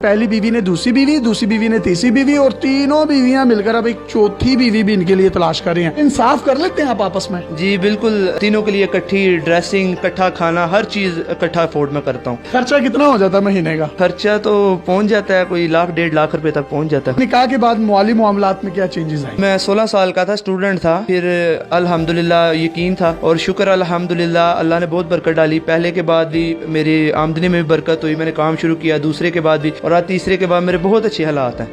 पहली बीवी ने दूसरी बीवी ने तीसरी बीवी और तीनों बीवियां मिलकर अब एक चौथी बीवी भी इनके लिए तलाश कर रही हैं। इंसाफ कर लेते हैं आप आपस में? जी बिल्कुल, तीनों के लिए इकट्ठी ड्रेसिंग, इकट्ठा खाना, हर चीज इकट्ठा अफोर्ड में करता हूँ। खर्चा कितना हो जाता है महीने का? खर्चा तो पहुँच जाता है कोई 1,00,000-1,50,000 रुपए तक पहुँच जाता है। निकाह के बाद माली मामलात में क्या चेंजेस आए? मैं 16 साल का था, स्टूडेंट था, फिर अल्हम्दुलिल्लाह यकीन था और शुक्र अल्हम्दुलिल्लाह अल्लाह ने बहुत बरकत डाली। पहले के बाद भी मेरी आमदनी में भी बरकत हुई, मैंने काम शुरू किया, दूसरे के बाद भी, और आज तीसरे के बाद मेरे बहुत अच्छे हालात हैं।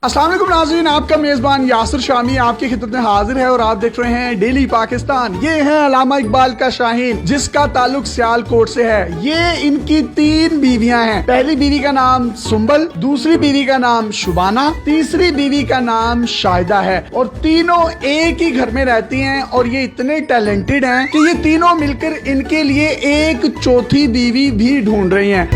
अस्सलाम वालेकुम नाज़रीन, आपका मेज़बान यासिर शामी आपकी खिदमत में हाजिर है और आप देख रहे हैं डेली पाकिस्तान। ये है अल्लामा इकबाल का शाहीन, जिसका ताल्लुक सियालकोट से है। ये इनकी 3 बीवियां हैं। पहली बीवी का नाम सुंबल, दूसरी बीवी का नाम शुबाना, तीसरी बीवी का नाम शाहिदा है और तीनों एक ही घर में रहती हैं। और ये इतने टैलेंटेड हैं कि ये तीनों मिलकर इनके लिए एक चौथी बीवी भी ढूंढ रही हैं।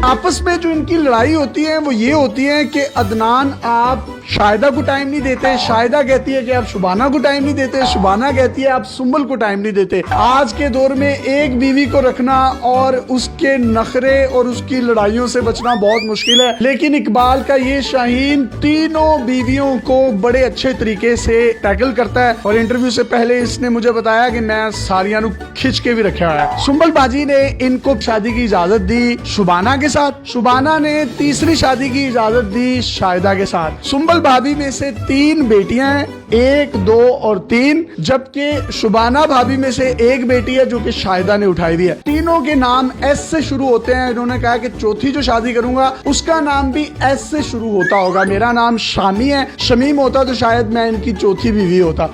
आपस में जो इनकी लड़ाई होती है वो ये होती है कि अदनान आप शाहिदा को टाइम नहीं देते, शाहिदा कहती है कि आप शुबाना को टाइम नहीं देते, शुबाना कहती है आप सुंबल को टाइम नहीं देते। आज के दौर में एक बीवी को रखना और उसके नखरे और उसकी लड़ाइयों से बचना बहुत मुश्किल है, लेकिन इकबाल का ये शाहीन तीनों बीवियों को बड़े अच्छे तरीके से टैकल करता है। और इंटरव्यू से पहले इसने मुझे बताया कि मैं सारियां खिंच के भी रखा है। सुंबल बाजी ने इनको शादी की इजाजत दी शुबाना के साथ, शुबाना ने तीसरी शादी की इजाजत दी शाहिदा के साथ। सुंबल भाभी में से 3 बेटियां हैं, 1, 2 और 3, जबकि शुबाना भाभी में से 1 बेटी है जो कि शाहिदा ने उठाई दी है। तीनों के नाम एस से शुरू होते हैं। इन्होंने कहा कि चौथी जो शादी करूंगा उसका नाम भी एस से शुरू होता होगा। मेरा नाम शामी है, शमीम होता तो शायद मैं इनकी चौथी बीवी होता।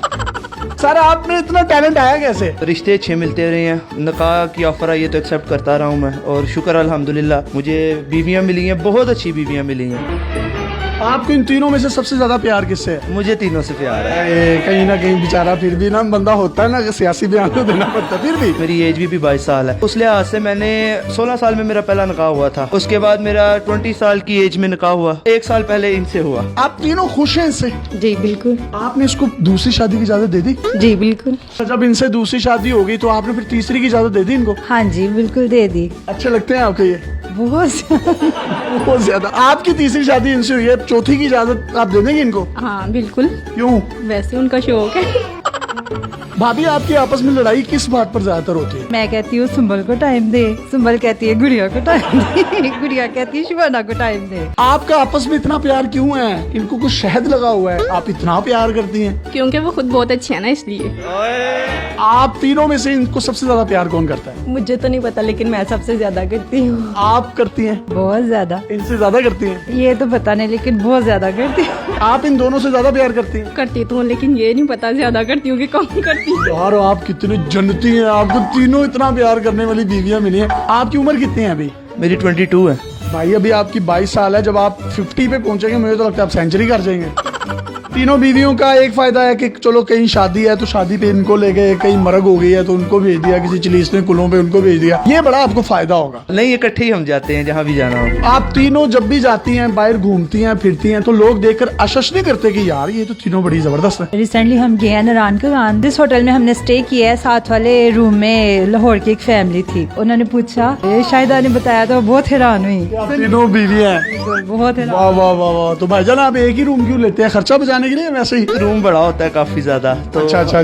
सर आप में इतना टैलेंट आया कैसे? रिश्ते अच्छे मिलते रहे हैं, निकाह की ऑफर आई है तो एक्सेप्ट करता रहा हूँ मैं, और शुक्र अल्हम्दुलिल्लाह मुझे बीवियाँ मिली हैं, बहुत अच्छी बीवियाँ मिली हैं। आपको इन तीनों में से सबसे ज्यादा प्यार किससे है? मुझे तीनों से प्यार है। कहीं ना कहीं बेचारा फिर भी ना बंदा होता है ना कि सियासी बयान तो देना पड़ता है, फिर भी मेरी एज भी 22 साल है। उस लिहाज से मैंने 16 साल में मेरा पहला निकाह हुआ था, उसके बाद मेरा 20 साल की एज में निकाह हुआ, 1 साल पहले इनसे हुआ। आप तीनों खुश हैं इससे? जी बिल्कुल। आपने इसको दूसरी शादी की इजाजत दे दी? जी बिल्कुल। जब इनसे दूसरी शादी हो गई तो आपने फिर तीसरी की इजाजत दे दी इनको? हाँ जी बिल्कुल दे दी। अच्छे लगते हैं आपको ये? बहुत ज्यादा। आपकी तीसरी शादी इनसे हुई है, चौथी की इजाजत आप दे देंगे इनको? हाँ बिल्कुल। क्यों? वैसे उनका शौक है। भाभी आपकी आपस में लड़ाई किस बात पर ज्यादातर होती है? मैं कहती हूँ सुंबल को टाइम दे, सुंबल कहती है गुड़िया को टाइम दे, गुड़िया कहती है शुबाना को टाइम दे। आपका आपस में इतना प्यार क्यों है? इनको कुछ शहद लगा हुआ है, आप इतना प्यार करती हैं? क्योंकि वो खुद बहुत अच्छी है ना, इसलिए। आप तीनों में से इनको सबसे ज्यादा प्यार कौन करता है? मुझे तो नहीं पता, लेकिन मैं सबसे ज्यादा करती हूँ। आप करती हैं? बहुत ज्यादा। इनसे ज्यादा करती हैं? ये तो पता नहीं, लेकिन बहुत ज्यादा करती हूँ। आप इन दोनों से ज्यादा प्यार करती हैं? करती तो हूँ, लेकिन ये नहीं पता ज्यादा करती हूँ कि कम करती हूँ। यार आप कितनी जन्नती हैं, आपको तीनों इतना प्यार करने वाली बीवियां मिली हैं। आपकी उम्र कितनी है अभी? मेरी 22 है। भाई अभी आपकी 22 साल है, जब आप 50 पे पहुंचेंगे मुझे तो लगता है आप सेंचुरी कर जाएंगे। तीनों बीवियों का एक फायदा है कि चलो कहीं शादी है तो शादी पे इनको ले गए, कहीं मरग हो गई है तो उनको भेज दिया, किसी चिलीसने कुलों पे उनको भेज दिया। ये बड़ा आपको फायदा होगा। नहीं, इकट्ठे ही हम जाते हैं जहाँ भी जाना हो। आप तीनों जब भी जाती हैं, बाहर घूमती हैं, फिरती हैं, तो लोग देखकर आश्चर्य नहीं करते कि यार ये तो तीनों बड़ी जबरदस्त है? रिसेंटली हम गए हैं नारायण का, जिस होटल में हमने स्टे किया है, साथ वाले रूम में लाहौर की एक फैमिली थी। उन्होंने पूछा, शाहिदा ने बताया तो बहुत हैरान हुई। तीनों बीवी हैं? बहुत हैरान। वाह वाह वाह वाह। तो भाईजान आप एक ही रूम क्यों लेते हैं? खर्चा बचाने के लिए? वैसे ही रूम बड़ा होता है काफी ज्यादा, तो अच्छा।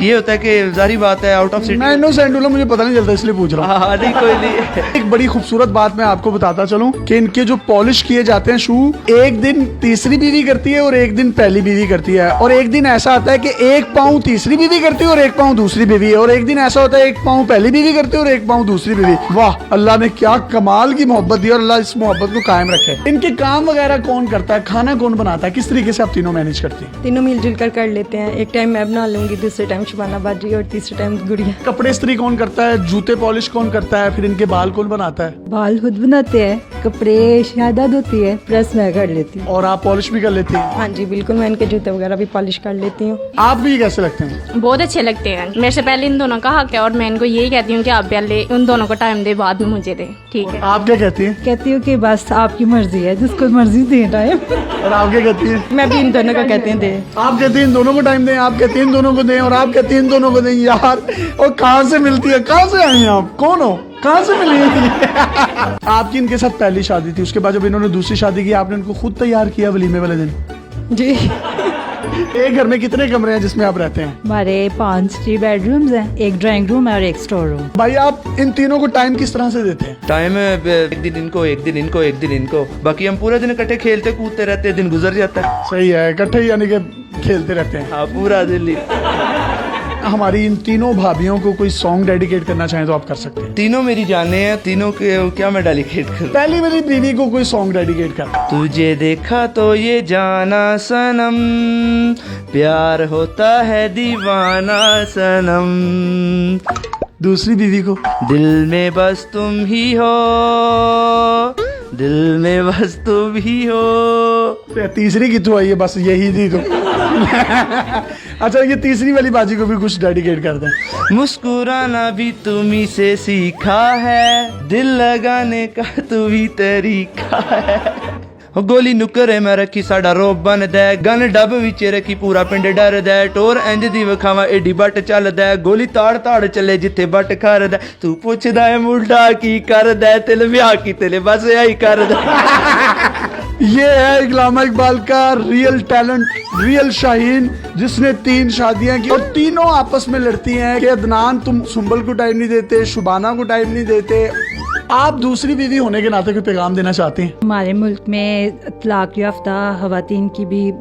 ये होता है कि जारी बात है आउट ऑफ सिटी। मैं इनोसेंट हूं, मुझे पता नहीं चलता इसलिए पूछ रहा हूँ। हाँ नहीं कोई नहीं। एक बड़ी खूबसूरत बात मैं आपको बताता चलूं कि इनके जो पॉलिश किए जाते हैं शू, एक दिन तीसरी बीवी करती है और एक दिन पहली बीवी करती है। और एक दिन ऐसा आता है कि 1 पाँव तीसरी बीवी करती है और 1 पाँव दूसरी बीवी है। और एक दिन ऐसा होता है 1 पाँव पहली बीवी करती है और 1 पाँव दूसरी बीवी। वाह, अल्लाह ने क्या कमाल की मोहब्बत दी और अल्लाह इस मोहब्बत को कायम रखे। इनके काम वगैरह कौन करता है? खाना कौन बनाता है? किस तरीके से आप तीनों मैनेज करती हैं? तीनों मिलजुल कर लेते हैं। एक टाइम मैं बना लूंगी, दूसरे टाइम शुबाना बाजी और तीसरे टाइम गुड़िया। कपड़े इस्त्री कौन करता है? जूते पॉलिश कौन करता है? फिर इनके बाल कौन बनाता है? बाल खुद बनाते हैं, कपड़े शाहिदा धोती है, प्रेस मैं कर लेती हूँ। और आप पॉलिश भी कर लेती हैं? हाँ जी बिल्कुल, मैं इनके जूते वगैरह भी पॉलिश कर लेती हूँ। आप भी कैसे लगते हैं? बहुत अच्छे लगते हैं। मेरे से पहले इन दोनों का हक है और मैं इनको यही कहती हूँ कि आप पहले उन दोनों को टाइम दे, बाद में मुझे दे। ठीक है। आप क्या कहती हैं? कहती हूँ कि बस आपकी मर्जी है, जिसको मर्जी दे टाइम। और आप क्या कहती हैं? मैं भी इन दोनों को कहते हैं दे। आप कहते हैं इन दोनों को टाइम दें, आप कहते हैं इन दोनों को दें, और आप कहते हैं इन दोनों को दें। यार और कहाँ से मिलती है, कहाँ से आई हैं आप, कौन हो, कहाँ से मिली आपकी इनके साथ पहली शादी थी, उसके बाद जब इन्होंने दूसरी शादी की आपने इनको खुद तैयार किया वलीमे वाले दिन? जी। एक घर में कितने कमरे हैं जिसमें आप रहते हैं? हमारे 5 बेडरूम्स हैं, एक ड्राइंग रूम है और एक स्टोर रूम। भाई आप इन तीनों को टाइम किस तरह से देते हैं? टाइम एक दिन इनको, एक दिन इनको, एक दिन इनको, बाकी हम पूरे दिन इकट्ठे खेलते कूदते रहते हैं, दिन गुजर जाता है। सही है, इकट्ठे यानी कि खेलते रहते हैं। हाँ, पूरा दिन ही। हमारी इन तीनों भाभियों को कोई सॉन्ग डेडिकेट करना चाहें तो आप कर सकते हैं। तीनों मेरी जाने हैं, तीनों के क्या मैं डेडिकेट करूं? पहली मेरी बीवी को कोई सॉन्ग डेडिकेट कर। तुझे देखा तो ये जाना सनम, प्यार होता है दीवाना सनम, दूसरी बीवी को दिल में बस तुम ही हो, दिल में बस तुम ही हो। तीसरी की तो आई है, बस यही थी तो अच्छा ये तीसरी वाली बाजी को भी कुछ डेडिकेट कर दें। मुस्कुराना भी तुम्ही से सीखा है, दिल लगाने का तू भी तरीका है। गोली नुकरे में रखी साडा रोब बन दे, गन डब विच रखी पूरा पिंड डर दे, टोर इंज दी विखावा एडी बट चल दे, गोली ताड़ ताड़ चले जिथे बट कर दे, तू पुछदा है मुंडा की कर दे, तिल ब्याह की तिल बस यही कर दे। ये है इकलामा इकबाल का रियल टैलेंट, रियल शाहीन, जिसने 3 शादियां की और तीनों आपस में लड़ती हैं कि अदनान तुम सुंबल को टाइम नहीं देते, शुबाना को टाइम नहीं देते। आप दूसरी बीवी होने के नाते कोई पैगाम देना चाहते हैं? हमारे मुल्क में तलाक याफ्ता खवातीन की भी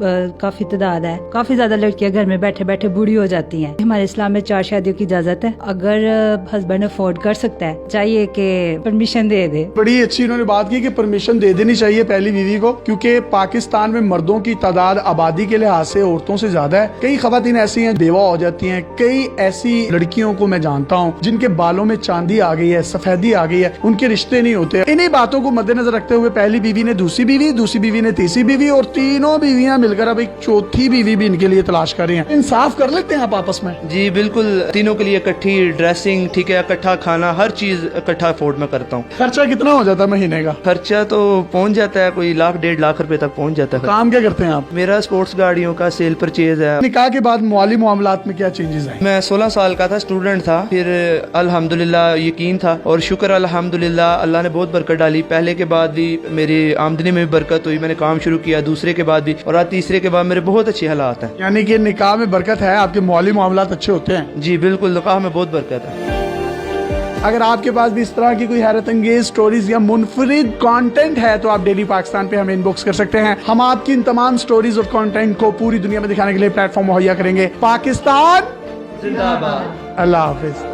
काफी तादाद है। काफी ज्यादा लड़कियां घर में बैठे बैठे बूढ़ी हो जाती हैं। हमारे इस्लाम में 4 शादियों की इजाजत है। अगर हस्बैंड अफोर्ड कर सकता है, चाहिए कि परमिशन दे दे। बड़ी अच्छी इन्होंने बात की कि परमिशन दे देनी चाहिए पहली बीवी को, क्योंकि पाकिस्तान में मर्दों की तादाद आबादी के लिहाज से औरतों से ज्यादा है। कई खवातीन ऐसी हैं बेवा हो जाती हैं, कई ऐसी लड़कियों को मैं जानता हूँ जिनके बालों में चांदी आ गई है, सफेदी आ गई है, उनके रिश्ते नहीं होते। इन्हीं बातों को मद्देनजर रखते हुए पहली बीवी ने दूसरी बीवी, दूसरी बीवी ने तीसरी बीवी, और तीनों बीवियां मिलकर अब एक चौथी बीवी भी इनके लिए तलाश कर रही हैं। इंसाफ कर लेते हैं आप आपस में? जी बिल्कुल, तीनों के लिए इकट्ठी ड्रेसिंग, ठीक है, इकट्ठा खाना, हर चीज इकट्ठा अफोर्ड में करता हूँ। खर्चा कितना हो जाता है महीने का? खर्चा तो पहुँच जाता है कोई 1 1.5 लाख रुपए तक पहुँच जाता है। काम क्या करते हैं आप? मेरा स्पोर्ट्स गाड़ियों का सेल परचेज है। निकाह के बाद माली मामलात में क्या चेंजेस आए? मैं 16 साल का था, स्टूडेंट था, फिर अल्हम्दुलिल्लाह यकीन था और शुक्र अल्हम्दुलिल्लाह अल्लाह ने बहुत बरकत डाली। पहले के बाद भी मेरी आमदनी में भी बरकत हुई, मैंने काम शुरू किया, दूसरे के बाद भी, और आज तीसरे के बाद मेरे बहुत अच्छे हालात हैं। यानी कि निकाह में बरकत है, आपके माली मामलात अच्छे होते हैं? जी बिल्कुल, निकाह में बहुत बरकत है। अगर आपके पास भी इस तरह की कोई हैरत अंगेज स्टोरीज या मुनफरिद कंटेंट है तो आप डेली पाकिस्तान पे हमें इनबॉक्स कर सकते हैं। हम आपकी इन तमाम स्टोरीज और कंटेंट को पूरी दुनिया में दिखाने के लिए प्लेटफॉर्म मुहैया करेंगे। पाकिस्तान जिंदाबाद। अल्लाह हाफिज।